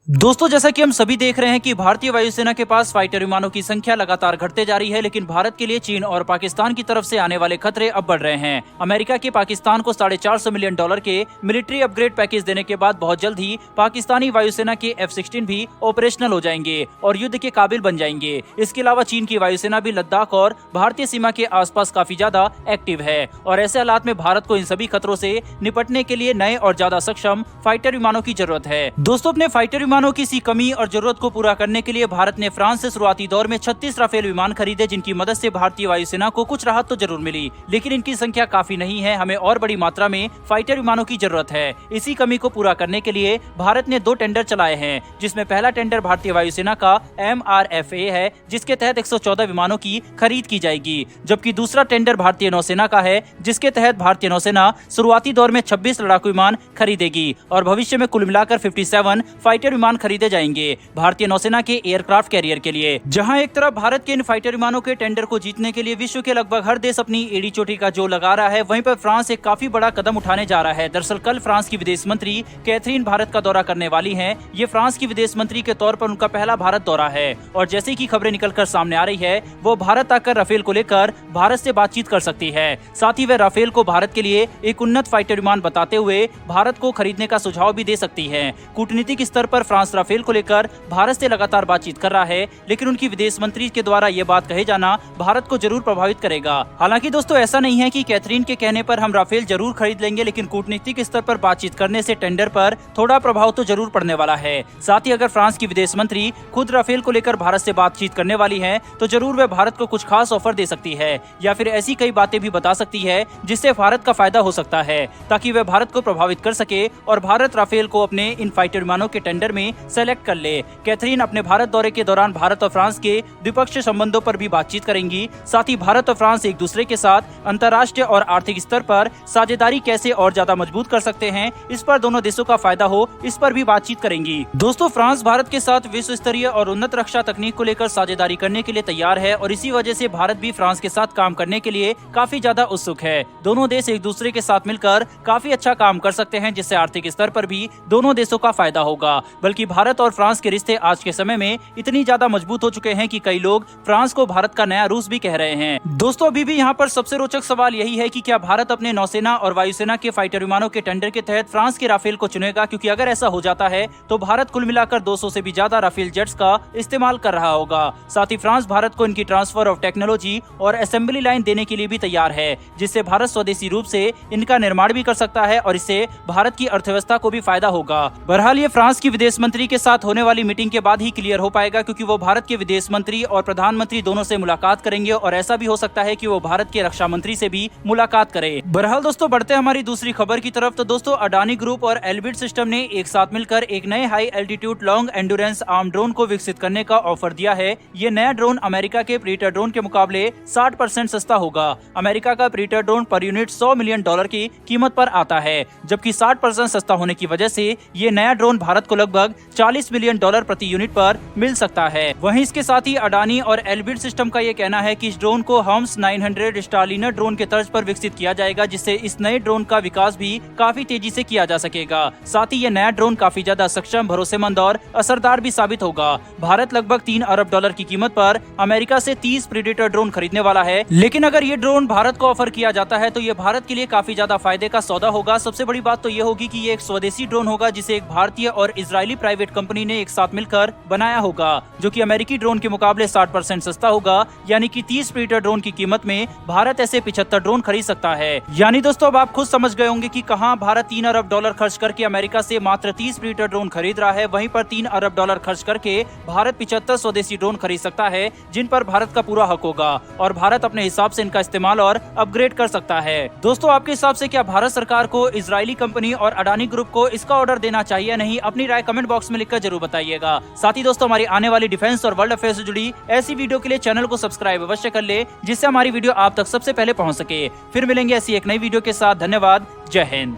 दोस्तों, जैसा कि हम सभी देख रहे हैं कि भारतीय वायुसेना के पास फाइटर विमानों की संख्या लगातार घटते जा रही है, लेकिन भारत के लिए चीन और पाकिस्तान की तरफ से आने वाले खतरे अब बढ़ रहे हैं। अमेरिका के पाकिस्तान को $450 मिलियन के मिलिट्री अपग्रेड पैकेज देने के बाद बहुत जल्द ही पाकिस्तानी वायुसेना के F-16 भी ऑपरेशनल हो जाएंगे और युद्ध के काबिल बन जाएंगे। इसके अलावा चीन की वायुसेना भी लद्दाख और भारतीय सीमा के आसपास काफी ज्यादा एक्टिव है और ऐसे हालात में भारत को इन सभी खतरों से निपटने के लिए नए और ज्यादा सक्षम फाइटर विमानों की जरूरत है। दोस्तों, अपने फाइटर विमानों की इसी कमी और जरूरत को पूरा करने के लिए भारत ने फ्रांस से शुरुआती दौर में 36 राफेल विमान खरीदे, जिनकी मदद से भारतीय वायुसेना को कुछ राहत तो जरूर मिली, लेकिन इनकी संख्या काफी नहीं है। हमें और बड़ी मात्रा में फाइटर विमानों की जरूरत है। इसी कमी को पूरा करने के लिए भारत ने 2 टेंडर चलाए हैं, जिसमें पहला टेंडर भारतीय वायुसेना का MRFA है, जिसके तहत 114 विमानों की खरीद की जाएगी, जबकि दूसरा टेंडर भारतीय नौसेना का है, जिसके तहत भारतीय नौसेना शुरुआती दौर में 26 लड़ाकू विमान खरीदेगी और भविष्य में कुल मिलाकर 57 फाइटर विमान खरीदे जाएंगे भारतीय नौसेना के एयरक्राफ्ट कैरियर के लिए। जहां एक तरफ भारत के इन फाइटर विमानों के टेंडर को जीतने के लिए विश्व के लगभग हर देश अपनी एड़ी चोटी का जोर लगा रहा है, वहीं पर फ्रांस एक काफी बड़ा कदम उठाने जा रहा है। दरअसल कल फ्रांस की विदेश मंत्री कैथरीन भारत का दौरा करने वाली हैं। ये फ्रांस की विदेश मंत्री के तौर पर उनका पहला भारत दौरा है और जैसे की खबरें निकलकर सामने आ रही है, वो भारत आकर राफेल को लेकर भारत से बातचीत कर सकती है। साथ ही वह राफेल को भारत के लिए एक उन्नत फाइटर विमान बताते हुए भारत को खरीदने का सुझाव भी दे सकती है। कूटनीतिक स्तर पर फ्रांस राफेल को लेकर भारत से लगातार बातचीत कर रहा है, लेकिन उनकी विदेश मंत्री के द्वारा ये बात कहे जाना भारत को जरूर प्रभावित करेगा। हालांकि दोस्तों, ऐसा नहीं है कि कैथरीन के कहने पर हम राफेल जरूर खरीद लेंगे, लेकिन कूटनीतिक स्तर पर बातचीत करने से टेंडर पर थोड़ा प्रभाव तो जरूर पड़ने वाला है। साथ ही अगर फ्रांस की विदेश मंत्री खुद राफेल को लेकर भारत से बातचीत करने वाली है, तो जरूर वह भारत को कुछ खास ऑफर दे सकती है या फिर ऐसी कई बातें भी बता सकती है जिससे भारत का फायदा हो सकता है, ताकि वह भारत को प्रभावित कर सके और भारत राफेल को अपने इन फाइटर विमानों के टेंडर में सेलेक्ट कर ले। कैथरीन अपने भारत दौरे के दौरान भारत और फ्रांस के द्विपक्षीय संबंधों पर भी बातचीत करेंगी। साथ ही भारत और फ्रांस एक दूसरे के साथ अंतर्राष्ट्रीय और आर्थिक स्तर पर साझेदारी कैसे और ज्यादा मजबूत कर सकते हैं, इस पर दोनों देशों का फायदा हो, इस पर भी बातचीत करेंगी। दोस्तों, फ्रांस भारत के साथ विश्व स्तरीय और उन्नत रक्षा तकनीक को लेकर साझेदारी करने के लिए तैयार है और इसी वजह से भारत भी फ्रांस के साथ काम करने के लिए काफी ज्यादा उत्सुक है। दोनों देश एक दूसरे के साथ मिलकर काफी अच्छा काम कर सकते हैं, जिससे आर्थिक स्तर पर भी दोनों देशों का फायदा होगा। बल्कि भारत और फ्रांस के रिश्ते आज के समय में इतनी ज्यादा मजबूत हो चुके हैं कि कई लोग फ्रांस को भारत का नया रूस भी कह रहे हैं। दोस्तों, अभी भी यहाँ पर सबसे रोचक सवाल यही है कि क्या भारत अपने नौसेना और वायुसेना के फाइटर विमानों के टेंडर के तहत फ्रांस के राफेल को चुनेगा, क्योंकि अगर ऐसा हो जाता है तो भारत कुल मिलाकर 200 से भी ज्यादा राफेल जेट्स का इस्तेमाल कर रहा होगा। साथ ही फ्रांस भारत को इनकी ट्रांसफर ऑफ टेक्नोलॉजी और असेंबली लाइन देने के लिए भी तैयार है, जिससे भारत स्वदेशी रूप से इनका निर्माण भी कर सकता है और इससे भारत की अर्थव्यवस्था को भी फायदा होगा। बहरहाल ये फ्रांस की विदेश मंत्री के साथ होने वाली मीटिंग के बाद ही क्लियर हो पाएगा, क्योंकि वो भारत के विदेश मंत्री और प्रधानमंत्री दोनों से मुलाकात करेंगे और ऐसा भी हो सकता है कि वो भारत के रक्षा मंत्री से भी मुलाकात करे। बहरहाल दोस्तों, बढ़ते हमारी दूसरी खबर की तरफ। तो दोस्तों, अडानी ग्रुप और एल्बिट सिस्टम ने एक साथ मिलकर एक नए high altitude long endurance arm drone को विकसित करने का ऑफर दिया है। ये नया ड्रोन अमेरिका के प्रीडेटर ड्रोन के मुकाबले 60% सस्ता होगा। अमेरिका का predator drone per unit $100 million की कीमत पर आता है, जबकि 60% सस्ता होने की वजह से ये नया ड्रोन भारत को लगभग $40 मिलियन प्रति यूनिट पर मिल सकता है। वहीं इसके साथ ही अडानी और एल्बिट सिस्टम का ये कहना है कि इस ड्रोन को हम्स 900 स्टारलिनर ड्रोन के तर्ज पर विकसित किया जाएगा, जिससे इस नए ड्रोन का विकास भी काफी तेजी से किया जा सकेगा। साथ ही ये नया ड्रोन काफी ज्यादा सक्षम, भरोसेमंद और असरदार भी साबित होगा। भारत लगभग $3 अरब की कीमत पर अमेरिका से 30 प्रीडेटर ड्रोन खरीदने वाला है, लेकिन अगर ये ड्रोन भारत को ऑफर किया जाता है तो ये भारत के लिए काफी ज्यादा फायदे का सौदा होगा। सबसे बड़ी बात तो ये होगी कि ये एक स्वदेशी ड्रोन होगा, जिसे एक भारतीय और इजरायली प्राइवेट कंपनी ने एक साथ मिलकर बनाया होगा, जो कि अमेरिकी ड्रोन के मुकाबले 60% सस्ता होगा। यानी कि 30 प्रीडेटर ड्रोन की कीमत में भारत ऐसे 75 ड्रोन खरीद सकता है। यानी दोस्तों, अब आप खुद समझ गए होंगे कि कहां भारत $3 अरब खर्च करके अमेरिका से मात्र 30 प्रीडेटर ड्रोन खरीद रहा है, वहीं पर $3 अरब खर्च करके भारत 75 स्वदेशी ड्रोन खरीद सकता है, जिन पर भारत का पूरा हक होगा और भारत अपने हिसाब से इनका इस्तेमाल और अपग्रेड कर सकता है। दोस्तों, आपके हिसाब से क्या भारत सरकार को इजरायली कंपनी और अडानी ग्रुप को इसका ऑर्डर देना चाहिए या नहीं? अपनी राय कमेंट बॉक्स में लिखकर जरूर बताइएगा। साथ ही दोस्तों, हमारी आने वाली डिफेंस और वर्ल्ड अफेयर से जुड़ी ऐसी वीडियो के लिए चैनल को सब्सक्राइब अवश्य कर ले, जिससे हमारी वीडियो आप तक सबसे पहले पहुंच सके। फिर मिलेंगे ऐसी एक नई वीडियो के साथ। धन्यवाद। जय हिंद।